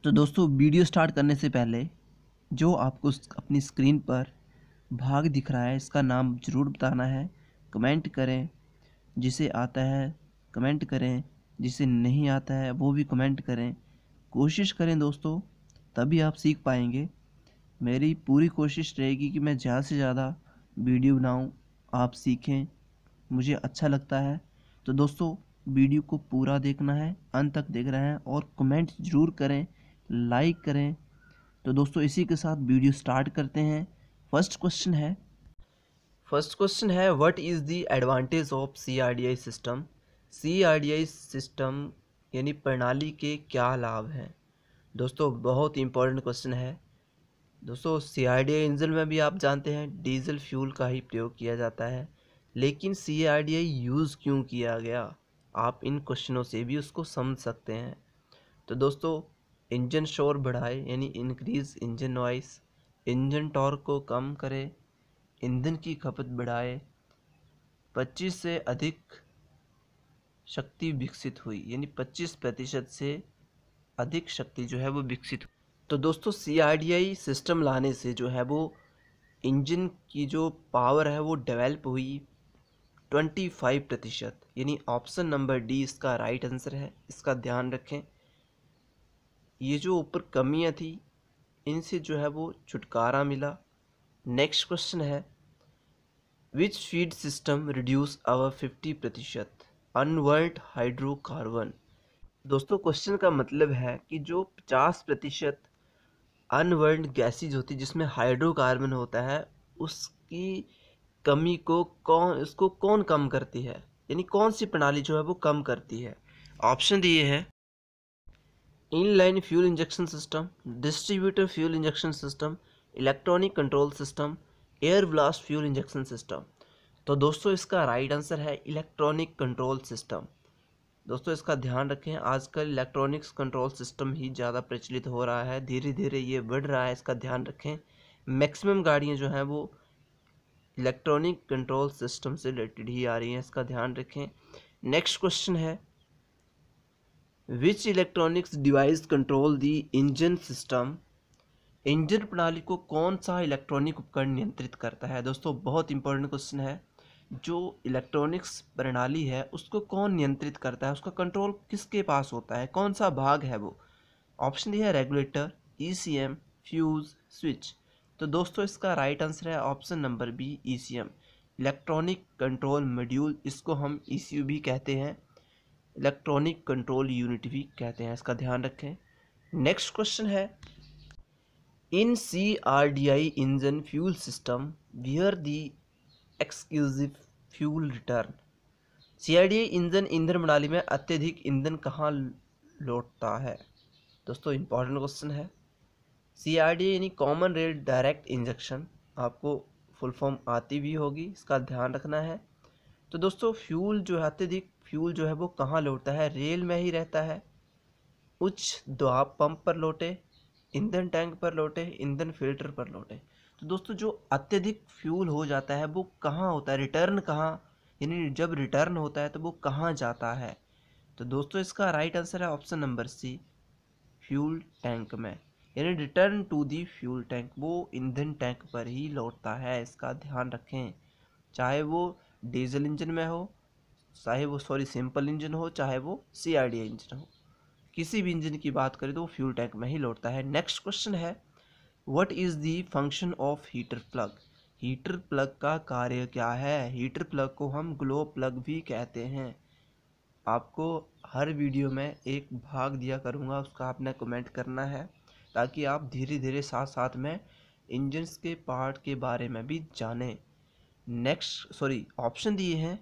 तो दोस्तों video start करने से पहले जो आपको अपनी स्क्रीन पर भाग दिख रहा है इसका नाम ज़रूर बताना है। कमेंट करें, जिसे आता है कमेंट करें, जिसे नहीं आता है वो भी कमेंट करें। कोशिश करें दोस्तों, तभी आप सीख पाएंगे। मेरी पूरी कोशिश रहेगी कि मैं ज़्यादा से ज़्यादा वीडियो बनाऊं, आप सीखें, मुझे अच्छा लगता है। तो दोस्तों वीडियो को पूरा देखना है, अंत तक देख रहे हैं और कमेंट ज़रूर करें, लाइक करें। तो दोस्तों इसी के साथ वीडियो स्टार्ट करते हैं। फर्स्ट क्वेश्चन है what is the advantage of CRDI system. CRDI system यानी प्रणाली के क्या लाभ हैं। दोस्तों बहुत इंपॉर्टेंट क्वेश्चन है। दोस्तों CRDI इंजन में भी आप जानते हैं डीजल फ्यूल का ही प्रयोग किया जाता है, लेकिन CRDI यूज़ क्यों किया गया, आप इन क्वेश्चनों से भी उसको समझ सकते हैं। तो दोस्तों इंजन शोर बढ़ाए यानी increase engine noise, engine torque को कम करे, ईंधन की खपत बढ़ाए, 25 से अधिक शक्ति विकसित हुई यानी 25% से अधिक शक्ति जो है वो विकसित हुई। तो दोस्तों CRDI सिस्टम लाने से जो है वो इंजन की जो पावर है वो डेवलप हुई 25%, यानी ऑप्शन नंबर डी इसका राइट आंसर है। इसका ध्यान रखें। ये जो ऊपर कमियां थी इनसे जो है वो छुटकारा मिला। नेक्स्ट क्वेश्चन है which feed system reduce our 50% unburned hydrocarbon. दोस्तों क्वेश्चन का मतलब है कि जो 50% अनवर्ल्ड गैसेज होती है जिसमें हाइड्रोकार्बन होता है, उसकी कमी को उसको कौन कम करती है, यानी कौन सी प्रणाली जो है वो कम करती है। ऑप्शन दिए हैं inline fuel injection system, distributor fuel injection system, electronic control system, air blast fuel injection system. तो दोस्तों इसका राइट आंसर है इलेक्ट्रॉनिक कंट्रोल सिस्टम। दोस्तों इसका ध्यान रखें, आजकल इलेक्ट्रॉनिक्स कंट्रोल सिस्टम ही ज़्यादा प्रचलित हो रहा है, धीरे धीरे ये बढ़ रहा है, इसका ध्यान रखें। मैक्सिमम गाड़ियाँ जो हैं वो इलेक्ट्रॉनिक कंट्रोल सिस्टम से रिलेटेड ही आ रही हैं, इसका ध्यान रखें। नेक्स्ट क्वेश्चन है which electronics device control the engine system. Engine प्रणाली को कौन सा इलेक्ट्रॉनिक उपकरण नियंत्रित करता है। दोस्तों बहुत इंपॉर्टेंट क्वेश्चन है। जो इलेक्ट्रॉनिक्स प्रणाली है उसको कौन नियंत्रित करता है, उसका कंट्रोल किसके पास होता है, कौन सा भाग है वो। ऑप्शन दिया है रेगुलेटर, ECM, फ्यूज, स्विच। तो दोस्तों इसका राइट आंसर है option number B ECM, electronic control module. इसको हम ECU भी कहते हैं, इलेक्ट्रॉनिक कंट्रोल यूनिट भी कहते हैं, इसका ध्यान रखें। नेक्स्ट क्वेश्चन है इन CRDI engine fuel system wear the exclusive fuel return. CRDI engine ईंधन प्रणाली में अत्यधिक ईंधन कहाँ लौटता है। दोस्तों इंपॉर्टेंट क्वेश्चन है। CRDI यानी कॉमन रेल डायरेक्ट इंजेक्शन, आपको फुल फॉर्म आती भी होगी, इसका ध्यान रखना है। तो दोस्तों फ्यूल जो है, अत्यधिक फ्यूल जो है वो कहाँ लौटता है, रेल में ही रहता है। उच्च दबाव पंप पर लौटे, ईंधन टैंक पर लौटे, ईंधन फिल्टर पर लौटे। तो दोस्तों जो अत्यधिक फ्यूल हो जाता है वो कहाँ होता है, रिटर्न कहाँ, यानी जब रिटर्न होता है तो वो कहाँ जाता है। तो दोस्तों इसका राइट आंसर है option number C, fuel tank में, यानी return to the fuel tank, वो ईंधन टैंक पर ही लौटता है, इसका ध्यान रखें। चाहे वो डीजल इंजन में हो, चाहे वो सिंपल इंजन हो, चाहे वो CRDI इंजन हो, किसी भी इंजन की बात करें तो वो फ्यूल टैंक में ही लौटता है। नेक्स्ट क्वेश्चन है what is the function of heater plug. Heater plug का कार्य क्या है। हीटर प्लग को हम ग्लो प्लग भी कहते हैं। आपको हर वीडियो में एक भाग दिया करूँगा, उसका आपने कमेंट करना है ताकि आप धीरे धीरे साथ साथ में इंजन्स के पार्ट के बारे में भी जानें। ऑप्शन दिए हैं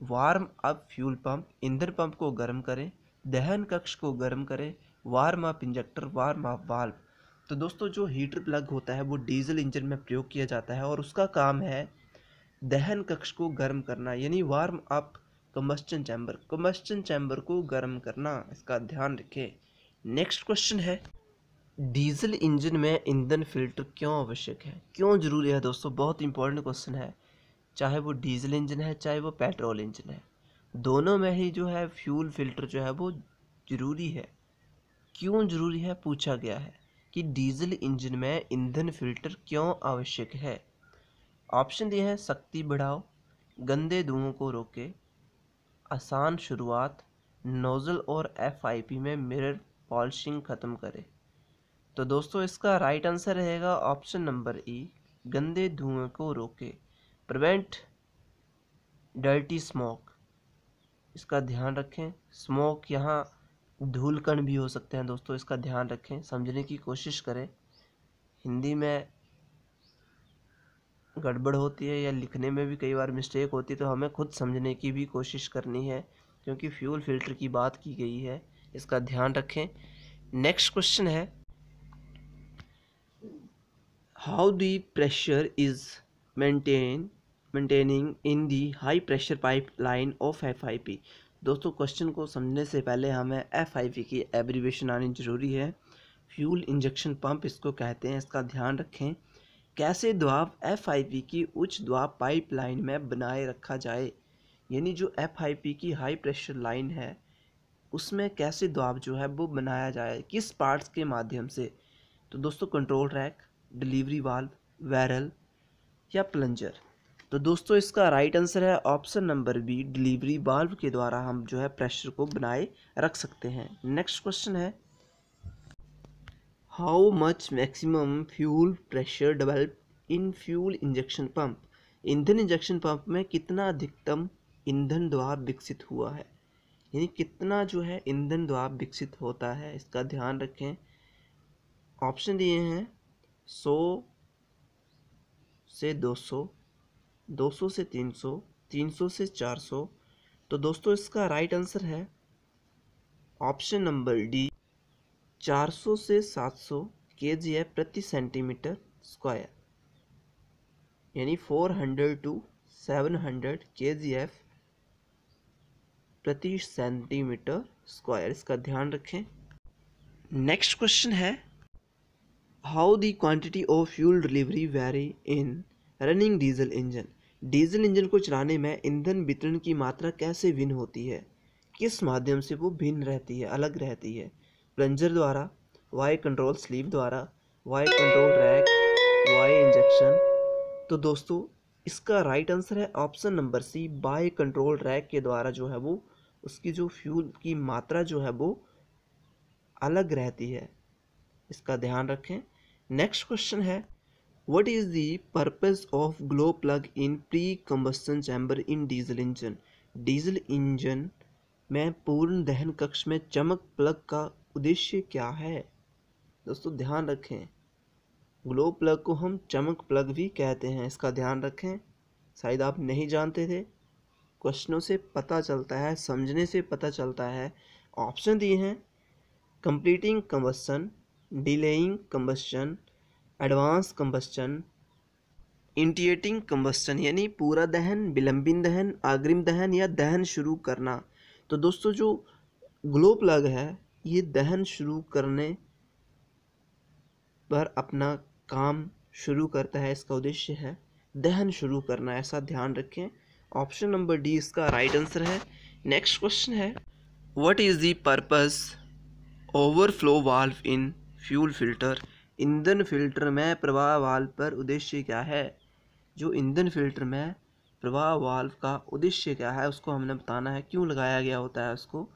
वार्म अप फ्यूल पंप, ईंधन पंप को गर्म करें, दहन कक्ष को गर्म करें, warm up injector, warm up valve. तो दोस्तों जो हीटर प्लग होता है वो डीजल इंजन में प्रयोग किया जाता है और उसका काम है दहन कक्ष को गर्म करना, यानी वार्म अप कम्बस्टन चैम्बर को गर्म करना, इसका ध्यान रखें। नेक्स्ट क्वेश्चन है डीजल इंजन में ईंधन फिल्टर क्यों आवश्यक है, क्यों जरूरी है। दोस्तों बहुत इंपॉर्टेंट क्वेश्चन है। चाहे वो डीजल इंजन है चाहे वो पेट्रोल इंजन है, दोनों में ही जो है फ्यूल फिल्टर जो है वो ज़रूरी है। क्यों जरूरी है पूछा गया है कि डीजल इंजन में ईंधन फिल्टर क्यों आवश्यक है। ऑप्शन दिए हैं शक्ति बढ़ाओ, गंदे धुओं को रोके, आसान शुरुआत, नोजल और एफआईपी में मिरर पॉलिशिंग खत्म करे। तो दोस्तों इसका राइट आंसर रहेगा ऑप्शन नंबर ई, गंदे धुएं को रोके, प्रिवेंट डर्टी स्मोक। इसका ध्यान रखें, स्मोक यहाँ धूल कण भी हो सकते हैं दोस्तों, इसका ध्यान रखें, समझने की कोशिश करें। हिंदी में गड़बड़ होती है या लिखने में भी कई बार मिस्टेक होती है, तो हमें खुद समझने की भी कोशिश करनी है क्योंकि फ्यूल फिल्टर की बात की गई है, इसका ध्यान रखें। नेक्स्ट क्वेश्चन है, how the pressure is maintaining in the high pressure pipeline of FIP. दोस्तों क्वेश्चन को समझने से पहले हमें एफआईपी की एब्रीविएशन आनी जरूरी है। फ्यूल इंजेक्शन पंप इसको कहते हैं, इसका ध्यान रखें। कैसे दबाव एफआईपी की उच्च दबाव पाइपलाइन में बनाए रखा जाए, यानी जो एफआईपी की हाई प्रेशर लाइन है उसमें कैसे दबाव जो है वो बनाया जाए, किस पार्ट्स के माध्यम से। तो दोस्तों control rack, delivery valve, barrel या प्लंजर। तो दोस्तों इसका राइट आंसर है option number B, delivery valve के द्वारा हम जो है प्रेशर को बनाए रख सकते हैं। नेक्स्ट क्वेश्चन है, how much maximum fuel pressure develop in fuel injection pump. ईंधन इंजेक्शन पंप में कितना अधिकतम ईंधन दबाव विकसित हुआ है, यानी कितना जो है ईंधन दबाव विकसित होता है, इसका ध्यान रखें। ऑप्शन दिए हैं 100 से 200, 200 से 300, 300 से 400। तो दोस्तों इसका राइट आंसर है ऑप्शन नंबर डी, 400 से 700 kgf प्रति सेंटीमीटर स्क्वायर, यानी 400 टू 700 kgf प्रति सेंटीमीटर स्क्वायर, इसका ध्यान रखें। नेक्स्ट क्वेश्चन है, how the quantity of fuel delivery very in running diesel engine. Diesel engine को चलाने में ईंधन वितरण की मात्रा कैसे भिन्न होती है, किस माध्यम से वो भिन्न रहती है, अलग रहती है। प्लंजर द्वारा, वाई कंट्रोल स्लीव द्वारा, by control rack, by injection. तो दोस्तों इसका राइट आंसर है option number C, by control rack के द्वारा जो है वो उसकी जो फ्यूल की मात्रा जो है वो अलग रहती है, इसका ध्यान रखें। नेक्स्ट क्वेश्चन है, what is the purpose of glow plug in pre combustion chamber in diesel engine. Diesel engine में पूर्ण दहन कक्ष में चमक प्लग का उद्देश्य क्या है। दोस्तों ध्यान रखें, ग्लो प्लग को हम चमक प्लग भी कहते हैं, इसका ध्यान रखें। शायद आप नहीं जानते थे, क्वेश्चनों से पता चलता है, समझने से पता चलता है। ऑप्शन दिए हैं completing combustion, delaying combustion, advance combustion, initiating combustion, यानी पूरा दहन, विलंबित दहन, अग्रिम दहन या दहन शुरू करना। तो दोस्तों जो ग्लो प्लग है ये दहन शुरू करने पर अपना काम शुरू करता है, इसका उद्देश्य है दहन शुरू करना, ऐसा ध्यान रखें। ऑप्शन नंबर डी इसका राइट आंसर है। नेक्स्ट क्वेश्चन है, what is the purpose overflow valve in fuel filter. ईंधन फिल्टर में प्रवाह वाल्व पर उद्देश्य क्या है। जो ईंधन फिल्टर में प्रवाह वाल्व का उद्देश्य क्या है उसको हमने बताना है, क्यों लगाया गया होता है उसको।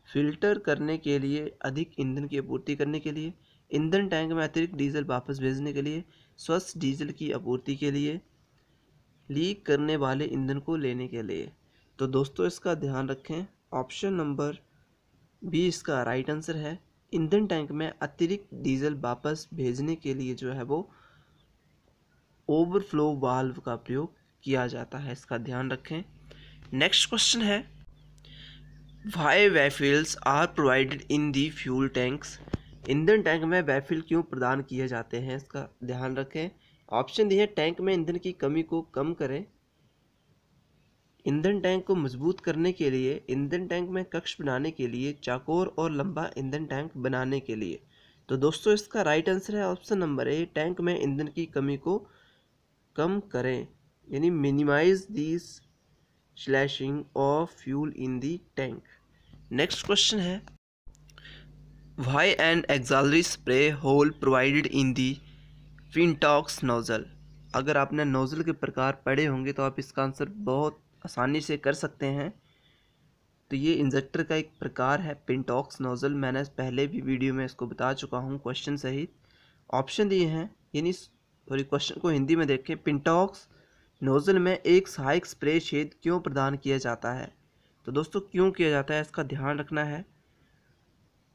फिल्टर करने के लिए, अधिक ईंधन की आपूर्ति करने के लिए, ईंधन टैंक में अतिरिक्त डीजल वापस भेजने के लिए, स्वच्छ डीजल की आपूर्ति के लिए, लीक करने वाले ईंधन को लेने के लिए। तो दोस्तों इसका ध्यान रखें, ऑप्शन नंबर बी इसका राइट आंसर है। ईंधन टैंक में अतिरिक्त डीजल वापस भेजने के लिए जो है वो ओवरफ्लो वाल्व का प्रयोग किया जाता है, इसका ध्यान रखें। नेक्स्ट क्वेश्चन है, why baffles are provided in the fuel tanks. ईंधन टैंक में वैफिल क्यों प्रदान किए जाते हैं, इसका ध्यान रखें। ऑप्शन दिए, टैंक में ईंधन की कमी को कम करें, ईंधन टैंक को मजबूत करने के लिए, ईंधन टैंक में कक्ष बनाने के लिए, चौकोर और लंबा ईंधन टैंक बनाने के लिए। तो दोस्तों इसका राइट आंसर है ऑप्शन नंबर ए, टैंक में ईंधन की कमी को कम करें, यानी minimize this slashing of fuel in the tank. Next question है, why an auxiliary spray hole provided in the pintaux nozzle. अगर आपने नोज़ल के प्रकार पढ़े होंगे तो आप इसका आंसर बहुत आसानी से कर सकते हैं। तो ये इंजेक्टर का एक प्रकार है पिंटॉक्स नोज़ल। मैंने पहले भी वीडियो में इसको बता चुका हूँ क्वेश्चन सहित। ऑप्शन दिए हैं, यानी सॉरी क्वेश्चन को हिंदी में देखें। पिंटॉक्स नोज़ल में एक सहायक स्प्रे छेद क्यों प्रदान किया जाता है? तो दोस्तों क्यों किया जाता है इसका ध्यान रखना है।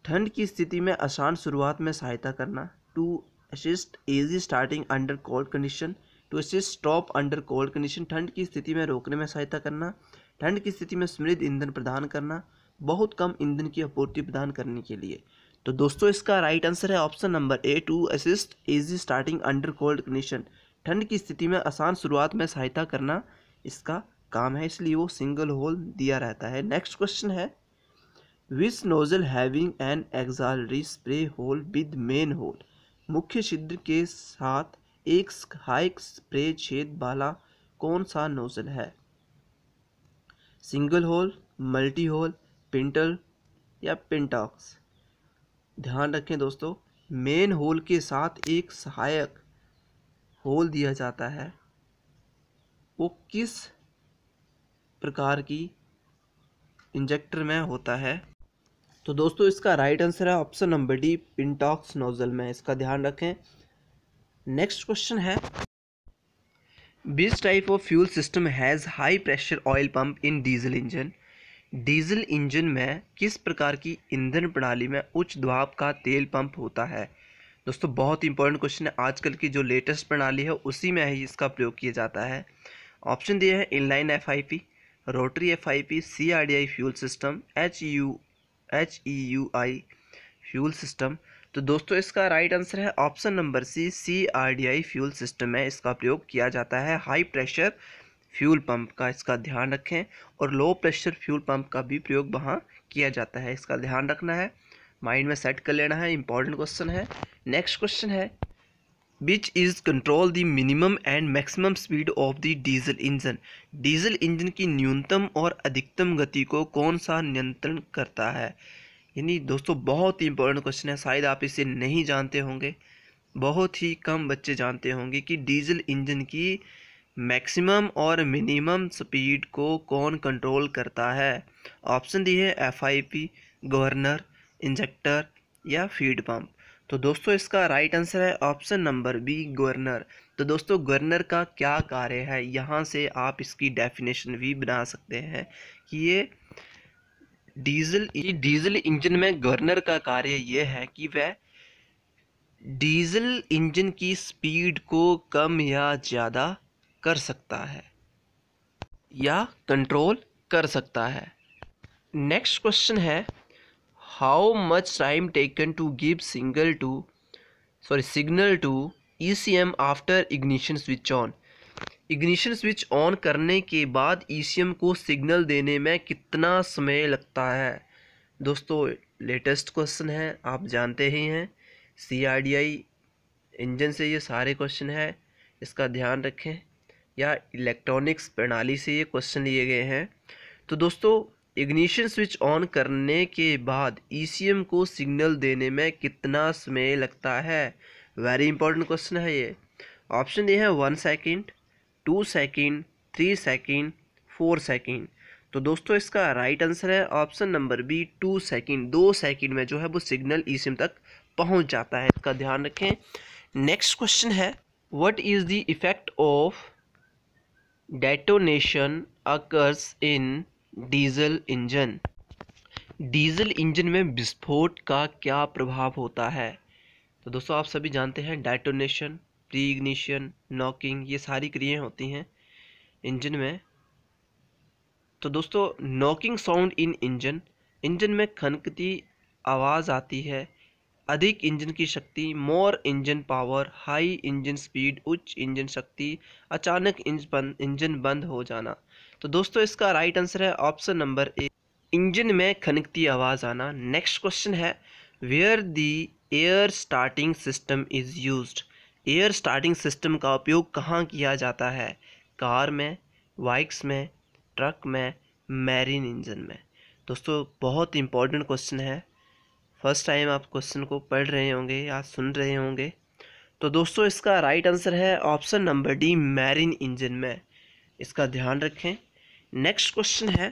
ठंड की स्थिति में आसान शुरुआत में सहायता करना, to assist easy starting under cold condition, to assist stop under cold condition, ठंड की स्थिति में रोकने में सहायता करना, ठंड की स्थिति में समृद्ध ईंधन प्रदान करना, बहुत कम ईंधन की आपूर्ति प्रदान करने के लिए। तो दोस्तों इसका राइट आंसर है option number A, to assist easy starting under cold condition. ठंड की स्थिति में आसान शुरुआत में सहायता करना इसका काम है, इसलिए वो सिंगल होल दिया रहता है। नेक्स्ट क्वेश्चन है, which nozzle having an auxiliary spray hole with main hole, मुख्य छिद्र के साथ एक सहायक स्प्रे छेद वाला कौन सा नोजल है? Single hole, multi hole, pintle या पिंटॉक्स? ध्यान रखें दोस्तों, मेन होल के साथ एक सहायक होल दिया जाता है, वो किस प्रकार की इंजेक्टर में होता है? तो दोस्तों इसका राइट आंसर है ऑप्शन नंबर डी, पिंटॉक्स नोजल में। इसका ध्यान रखें। नेक्स्ट क्वेश्चन है, which type of fuel system has high pressure oil pump in diesel engine? Diesel engine में किस प्रकार की ईंधन प्रणाली में उच्च दबाव का तेल पंप होता है? दोस्तों बहुत इंपॉर्टेंट क्वेश्चन है, आजकल की जो लेटेस्ट प्रणाली है उसी में ही इसका प्रयोग किया जाता है। ऑप्शन दिए हैं, inline FIP, rotary FIP, CRDI fuel system, HEUI fuel system. तो दोस्तों इसका राइट आंसर है option number C, CRDI fuel system में इसका प्रयोग किया जाता है। हाई प्रेशर फ्यूल पंप का इसका ध्यान रखें, और लो प्रेशर फ्यूल पंप का भी प्रयोग वहाँ किया जाता है, इसका ध्यान रखना है, माइंड में सेट कर लेना है, इंपॉर्टेंट क्वेश्चन है। नेक्स्ट क्वेश्चन है, which is control the minimum and maximum speed of the diesel engine? Diesel engine की न्यूनतम और अधिकतम गति को कौन सा नियंत्रण करता है? यानी दोस्तों बहुत ही इंपॉर्टेंट क्वेश्चन है, शायद आप इसे नहीं जानते होंगे, बहुत ही कम बच्चे जानते होंगे कि डीजल इंजन की मैक्सिमम और मिनिमम स्पीड को कौन कंट्रोल करता है? ऑप्शन दिए है, एफआईपी, गवर्नर, इंजेक्टर या फीड पंप। तो दोस्तों इसका राइट आंसर है ऑप्शन नंबर बी, गवर्नर। तो दोस्तों गवर्नर का क्या कार्य है, यहाँ से आप इसकी डेफिनेशन भी बना सकते हैं कि ये डीजल इंजन में गवर्नर का कार्य यह है कि वह डीजल इंजन की स्पीड को कम या ज़्यादा कर सकता है या कंट्रोल कर सकता है। नेक्स्ट क्वेश्चन है, how much time taken to give signal to ECM after ignition switch on? Ignition switch on करने के बाद ईसीएम को सिग्नल देने में कितना समय लगता है? दोस्तों लेटेस्ट क्वेश्चन है, आप जानते ही हैं, सीआरडीआई इंजन से ये सारे क्वेश्चन है, इसका ध्यान रखें, या इलेक्ट्रॉनिक्स प्रणाली से ये क्वेश्चन लिए गए हैं। तो दोस्तों इग्निशन स्विच ऑन करने के बाद ईसीएम को सिग्नल देने में कितना समय लगता है? वेरी इंपॉर्टेंट क्वेश्चन है ये। ऑप्शन ये है 1 सेकेंड, 2 सेकेंड, 3 सेकेंड, 4 सेकेंड। तो दोस्तों इसका राइट आंसर है option number B, 2 second. 2 second में जो है वो सिग्नल ईसीएम तक पहुंच जाता है, इसका ध्यान रखें। नेक्स्ट क्वेश्चन है, what is the effect of detonation occurs in diesel engine? Diesel engine में विस्फोट का क्या प्रभाव होता है? तो दोस्तों आप सभी जानते हैं डेटोनेशन, प्री इग्निशन, नॉकिंग, ये सारी क्रियाएं होती हैं इंजन में। तो दोस्तों नॉकिंग साउंड इन इंजन में खनकती आवाज़ आती है, अधिक इंजन की शक्ति, more engine power, high engine speed, उच्च इंजन शक्ति, अचानक इंजन बंद हो जाना। तो दोस्तों इसका राइट आंसर है ऑप्शन नंबर ए, इंजन में खनकती आवाज़ आना। नेक्स्ट क्वेश्चन है, where the air starting system is used? Air starting system का उपयोग कहाँ किया जाता है? कार में, बाइक्स में, ट्रक में, मैरीन इंजन में? दोस्तों बहुत इंपॉर्टेंट क्वेश्चन है, फर्स्ट टाइम आप क्वेश्चन को पढ़ रहे होंगे या सुन रहे होंगे। तो दोस्तों इसका राइट आंसर है option number D, marine engine में। इसका ध्यान रखें। नेक्स्ट क्वेश्चन है,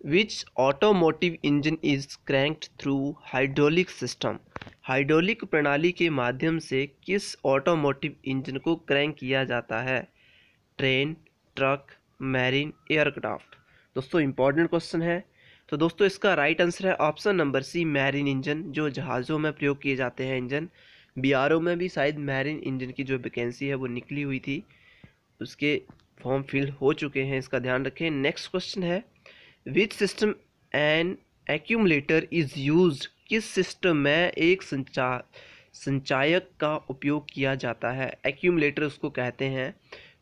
which automotive engine is cranked through hydraulic system. Hydraulic प्रणाली के माध्यम से किस ऑटोमोटिव इंजन को क्रैंक किया जाता है? Train, truck, marine, aircraft. दोस्तों इंपॉर्टेंट क्वेश्चन है। तो दोस्तों इसका राइट आंसर है option number C, marine engine, जो जहाज़ों में प्रयोग किए जाते हैं इंजन। बीआरओ में भी शायद मैरीन इंजन की जो वैकेंसी है वो निकली हुई थी, उसके फॉर्म फिल हो चुके हैं, इसका ध्यान रखें। नेक्स्ट क्वेश्चन है, which system an accumulator is used. किस सिस्टम में एक संचायक का उपयोग किया जाता है? एक्यूमुलेटर उसको कहते हैं।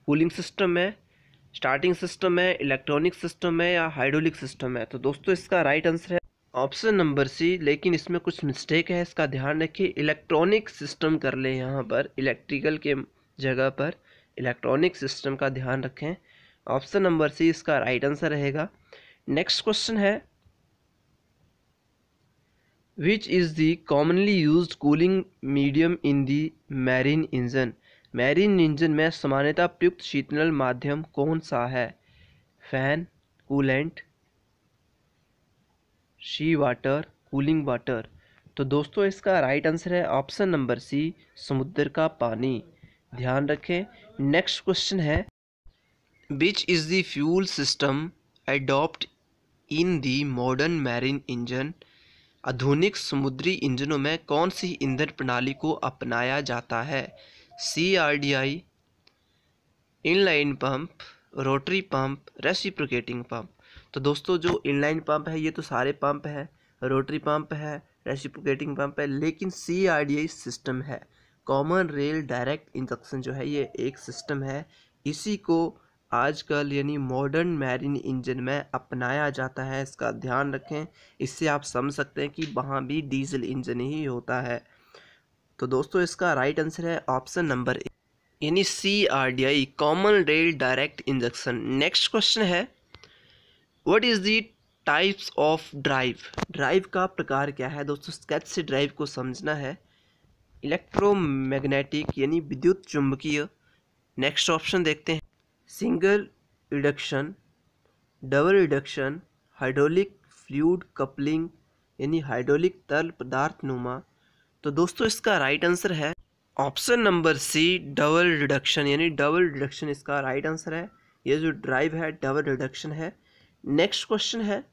कूलिंग सिस्टम में, स्टार्टिंग सिस्टम में, इलेक्ट्रॉनिक सिस्टम में या हाइड्रोलिक सिस्टम में? तो दोस्तों इसका राइट आंसर है ऑप्शन नंबर सी, लेकिन इसमें कुछ मिस्टेक है, इसका ध्यान रखिए। इलेक्ट्रॉनिक सिस्टम कर ले, यहाँ पर इलेक्ट्रिकल के जगह पर इलेक्ट्रॉनिक सिस्टम का ध्यान रखें। ऑप्शन नंबर सी इसका राइट आंसर रहेगा। नेक्स्ट क्वेश्चन है, which is the commonly used cooling medium in the marine engine. Marine engine में सामान्यतः प्रयुक्त शीतलन माध्यम कौन सा है? फैन, कूलेंट, सी वाटर, कूलिंग वाटर। तो दोस्तों इसका राइट आंसर है ऑप्शन नंबर सी, समुद्र का पानी। ध्यान रखें। नेक्स्ट क्वेश्चन है, which is the fuel system adopt in the modern marine engine. आधुनिक समुद्री इंजनों में कौन सी ईंधन प्रणाली को अपनाया जाता है? CRDI, inline pump, rotary pump, reciprocating pump. तो दोस्तों जो इनलाइन पंप है ये तो सारे पंप है, रोटरी पंप है, रेसिप्रोकेटिंग पंप है, लेकिन CRDI सिस्टम है, कॉमन रेल डायरेक्ट इंजेक्शन जो है ये एक सिस्टम है। इसी को आजकल यानी मॉडर्न मैरीन इंजन में अपनाया जाता है, इसका ध्यान रखें। इससे आप समझ सकते हैं कि वहाँ भी डीजल इंजन ही होता है। तो दोस्तों इसका राइट आंसर है ऑप्शन नंबर ए, यानी CRDI, common rail direct injection. Next question है, what is the types of drive. Drive का प्रकार क्या है? दोस्तों स्केच से ड्राइव को समझना है। इलेक्ट्रोमैग्नेटिक यानी विद्युत चुंबकीय। नेक्स्ट ऑप्शन देखते हैं, single reduction, double reduction, hydraulic fluid coupling यानी हाइड्रोलिक तरल पदार्थ नुमा। तो दोस्तों इसका राइट आंसर है option number C, double reduction, यानी डबल रिडक्शन इसका राइट आंसर है। ये जो ड्राइव है डबल रिडक्शन है। नेक्स्ट क्वेश्चन है,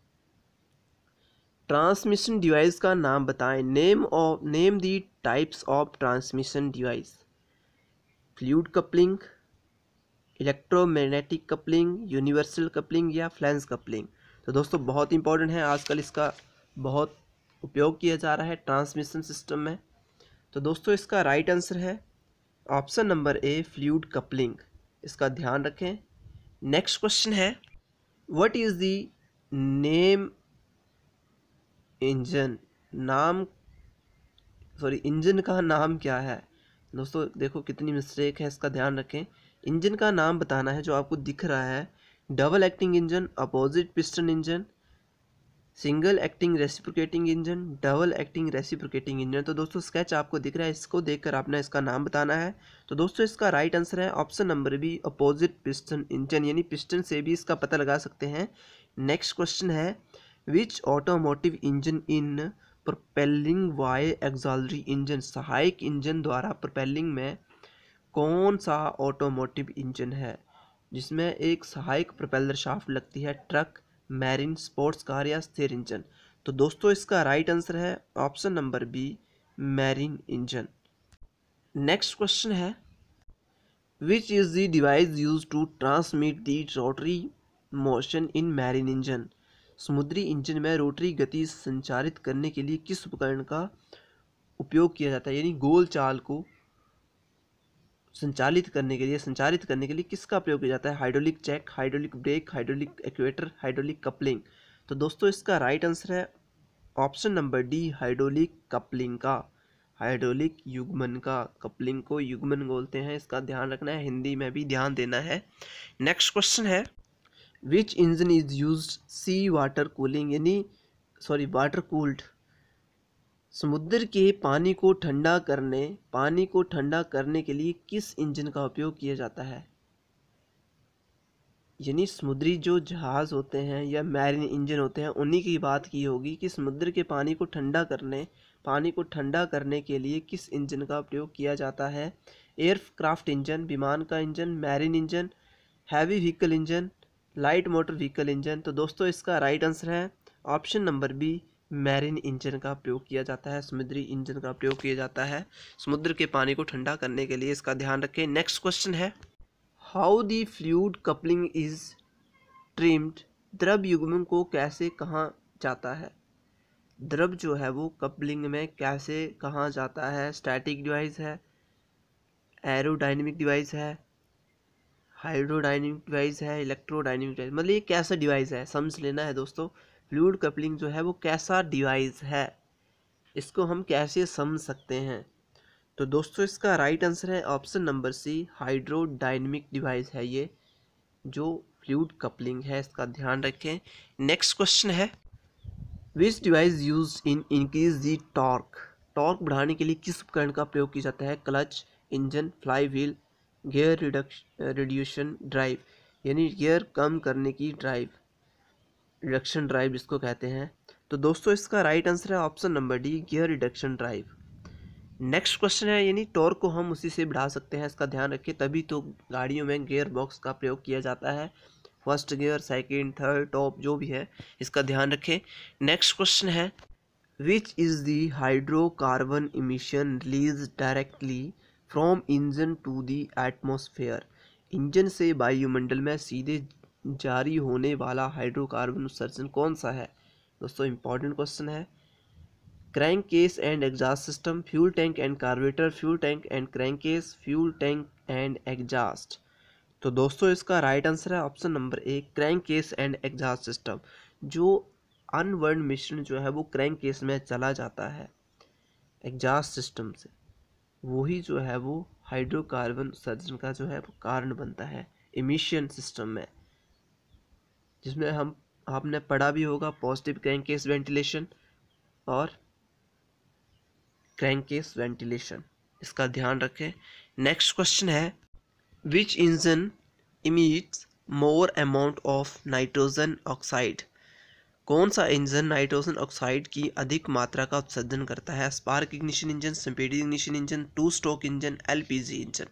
ट्रांसमिशन डिवाइस का नाम बताएं। Name the types of transmission device. Fluid coupling, electromagnetic coupling, universal coupling या फ्लैंज कपलिंग। तो दोस्तों बहुत इंपॉर्टेंट है, आजकल इसका बहुत उपयोग किया जा रहा है ट्रांसमिशन सिस्टम में। तो दोस्तों इसका राइट आंसर है ऑप्शन नंबर ए, फ्लूइड कपलिंग। इसका ध्यान रखें। नेक्स्ट क्वेश्चन है, what is the name engine. Engine का नाम क्या है? दोस्तों देखो कितनी मिस्टेक है, इसका ध्यान रखें। इंजन का नाम बताना है जो आपको दिख रहा है, double acting engine, opposite piston engine, single acting reciprocating engine, double acting reciprocating engine. तो दोस्तों स्केच आपको दिख रहा है, इसको देखकर आपने इसका नाम बताना है। तो दोस्तों इसका राइट आंसर है option number B, opposite piston engine, यानी पिस्टन से भी इसका पता लगा सकते हैं। नेक्स्ट क्वेश्चन है, which automotive engine in propelling Y एक्सॉलरी engine. सहायक इंजन द्वारा प्रोपेलिंग में कौन सा ऑटोमोटिव इंजन है जिसमें एक सहायक प्रोपेलर शाफ्ट लगती है? ट्रक, मैरीन, स्पोर्ट्स कार या स्थिर इंजन। तो दोस्तों इसका राइट आंसर है option number B, marine engine. Next question है, which is the device use to transmit the rotary motion in marine engine. समुद्री इंजन में रोटरी गति संचारित करने के लिए किस उपकरण का उपयोग किया जाता है? यानी गोल चाल को संचारित करने के लिए किसका प्रयोग किया जाता है? Hydraulic check, hydraulic brake, hydraulic actuator, hydraulic coupling. तो दोस्तों इसका राइट आंसर है option number D, hydraulic coupling का, हाइड्रोलिक युग्मन का। कपलिंग को युग्मन बोलते हैं, इसका ध्यान रखना है, हिंदी में भी ध्यान देना है। नेक्स्ट क्वेश्चन है, which engine is used sea water cooling, यानी वाटर कूल्ड। समुद्र के पानी को ठंडा करने के लिए किस इंजन का उपयोग किया जाता है? यानी समुद्री जो जहाज होते हैं या मैरीन इंजन होते हैं, उन्हीं की बात की होगी कि समुद्र के पानी को ठंडा करने के लिए किस इंजन का उपयोग किया जाता है? एयरक्राफ्ट इंजन, विमान का engine, marine engine, heavy vehicle engine, light motor vehicle engine. तो दोस्तों इसका राइट आंसर है option number B, marine engine का प्रयोग किया जाता है, समुद्री इंजन का प्रयोग किया जाता है समुद्र के पानी को ठंडा करने के लिए। इसका ध्यान रखें। नेक्स्ट क्वेश्चन है, how the fluid coupling is trimmed. द्रव युग्मन को कैसे कहा जाता है? द्रव जो है वो कपलिंग में कैसे कहा जाता है? स्टैटिक डिवाइस है, एरोडायनेमिक डिवाइस है, हाइड्रोडायनेमिक डिवाइस है, इलेक्ट्रोडायनेमिक डिवाइस। मतलब ये कैसा डिवाइस है समझ लेना है दोस्तों। फ्लूइड कपलिंग जो है वो कैसा डिवाइस है, इसको हम कैसे समझ सकते हैं? तो दोस्तों इसका राइट आंसर है option number C, hydrodynamic device है ये जो फ्लूइड कपलिंग है। इसका ध्यान रखें। नेक्स्ट क्वेश्चन है, विच device use in increase the torque. Torque बढ़ाने के लिए किस उपकरण का प्रयोग किया जाता है? Clutch, engine, fly wheel, gear reduction drive. यानी गियर कम करने की ड्राइव, रिडक्शन ड्राइव जिसको कहते हैं। तो दोस्तों इसका राइट आंसर है option number D, gear reduction drive. Next question है, यानी टॉर्क को हम उसी से बढ़ा सकते हैं, इसका ध्यान रखिए। तभी तो गाड़ियों में गियर बॉक्स का प्रयोग किया जाता है, first gear, second, third, top जो भी है, इसका ध्यान रखें। नेक्स्ट क्वेश्चन है, which is the hydrocarbon emission release directly from engine to the atmosphere. Engine से वायुमंडल में सीधे जारी होने वाला हाइड्रोकार्बन उत्सर्जन कौन सा है? दोस्तों इंपॉर्टेंट क्वेश्चन है। Crank case and exhaust system, fuel tank and carburettor, fuel tank and crank case, fuel tank and exhaust. तो दोस्तों इसका राइट आंसर है option number A, crank case and exhaust system. जो अनवर्न मिश्रण जो है वो क्रैंक केस में चला जाता है एग्जॉस्ट सिस्टम से, वही जो है वो हाइड्रोकार्बन उत्सर्जन का जो है वो कारण बनता है इमिशन सिस्टम में, जिसमें हम आपने पढ़ा भी होगा पॉजिटिव क्रैंक केस वेंटिलेशन और क्रैंक केस वेंटिलेशन। इसका ध्यान रखें। नेक्स्ट क्वेश्चन है, which engine emits more amount of nitrogen oxide. कौन सा इंजन नाइट्रोजन ऑक्साइड की अधिक मात्रा का उत्सर्जन करता है? Spark ignition engine, sympathetic ignition engine, two stroke engine, LPG engine.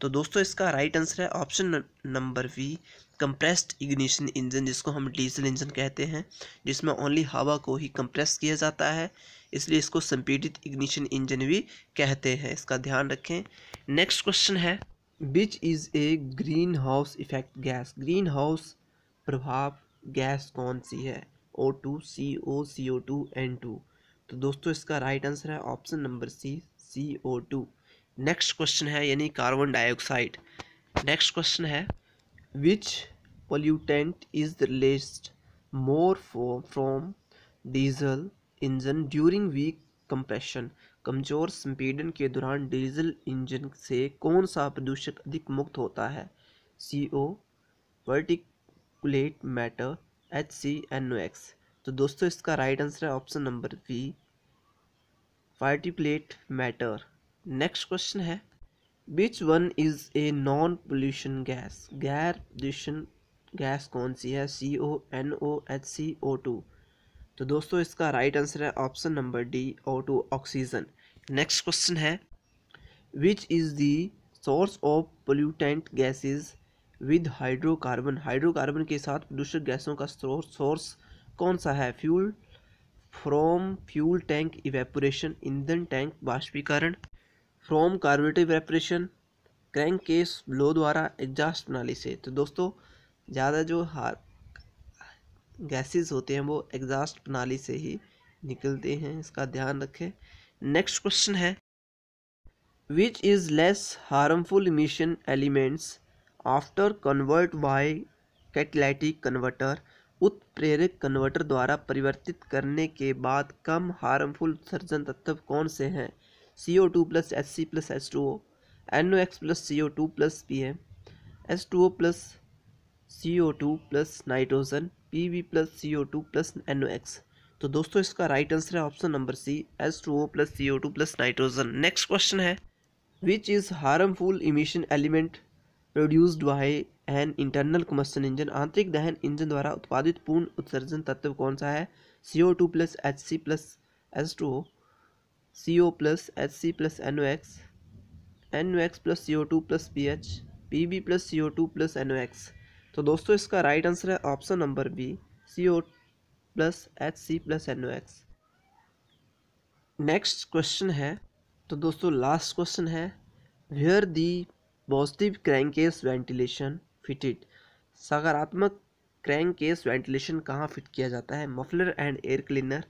तो दोस्तों इसका राइट आंसर है option number B, compressed ignition engine, जिसको हम डीजल इंजन कहते हैं, जिसमें ओनली हवा को ही कंप्रेस किया जाता है, इसलिए इसको सिंपैथेटिक इग्निशन इंजन भी कहते हैं। इसका ध्यान रखें। नेक्स्ट क्वेश्चन है, which is a green house effect gas. Green house प्रभाव गैस कौन सी है? O2, CO, CO2, N2। तो दोस्तों इसका राइट आंसर है option number C, CO2। Next question है, यानी कार्बन डाइऑक्साइड। नेक्स्ट क्वेश्चन है, which pollutant is released more from diesel engine during weak compression. कमजोर संपीड़न के दौरान डीजल इंजन से कौन सा प्रदूषक अधिक मुक्त होता है? CO, particulate matter, HCNOx। तो दोस्तों इसका राइट आंसर है option number B, particulate matter. Next question है, which one is a non pollution gas. गैर प्रदूषण गैस कौन सी है? CO, NO, HC, O2। तो दोस्तों इसका राइट आंसर है option number D, O2, oxygen. Next question है, which is the source of pollutant gases with hydrocarbon. Hydrocarbon के साथ प्रदूषक गैसों का सोर्स कौन सा है? Fuel from fuel tank evaporation, ईंधन टैंक बाष्पीकरण, from carburettor evaporation, crank case blow द्वारा, एग्जॉस्ट प्रणाली से। तो दोस्तों ज़्यादा जो गैसेस होते हैं वो एग्जॉस्ट प्रणाली से ही निकलते हैं, इसका ध्यान रखें। नेक्स्ट क्वेश्चन है, which is less harmful emission elements after convert by catalytic converter. उत्प्रेरक कन्वर्टर द्वारा परिवर्तित करने के बाद कम हार्मफुल उत्सर्जन तत्व कौन से हैं? CO2 plus HC plus H2O, NOx plus CO2 plus PM, H2O plus CO2 plus nitrogen, PB plus CO2 plus NOx। तो दोस्तों इसका राइट आंसर है option number C, H2O plus CO2 plus nitrogen. Next question है, which is harmful emission element produced by an internal combustion engine. आंतरिक दहन engine द्वारा उत्पादित पूर्ण उत्सर्जन तत्व कौन सा है? CO2 plus HC plus H2O, CO plus HC plus NOx, NOx plus CO2 plus PH, PB plus CO2 plus NOx। तो दोस्तों इसका राइट आंसर है option number B, CO plus HC plus NOx। Next question है, तो दोस्तों last question है, where the positive crankcase ventilation fitted. सकारात्मक crankcase ventilation कहाँ फिट किया जाता है? Muffler and air cleaner,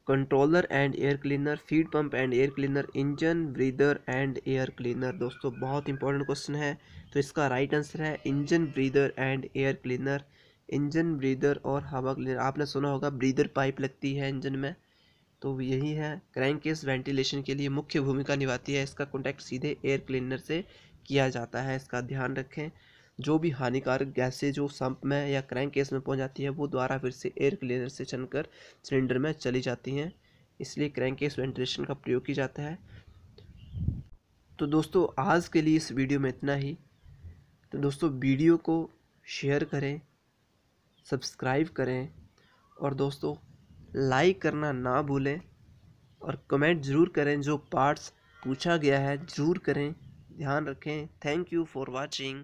controller and air cleaner, feed pump and air cleaner, engine breather and air cleaner. दोस्तों बहुत इंपॉर्टेंट क्वेश्चन है, तो इसका राइट आंसर है engine breather and air cleaner. Engine breather और हवा क्लीनर, आपने सुना होगा ब्रीदर पाइप लगती है इंजन में, तो यही है क्रैंककेस वेंटिलेशन के लिए मुख्य भूमिका निभाती है। इसका कॉन्टैक्ट सीधे एयर क्लीनर से किया जाता है, इसका ध्यान रखें। जो भी हानिकारक गैसें जो सम्प में या क्रैंककेस में पहुंच जाती है वो दोबारा फिर से एयर क्लीनर से चलकर सिलेंडर में चली जाती हैं, इसलिए क्रैंककेस वेंटिलेशन का प्रयोग किया जाता है। तो दोस्तों आज के लिए इस वीडियो में इतना ही। तो दोस्तों वीडियो को शेयर करें, सब्सक्राइब करें और दोस्तों लाइक करना ना भूलें और कमेंट ज़रूर करें, जो पार्ट्स पूछा गया है ज़रूर करें। ध्यान रखें। Thank you for watching.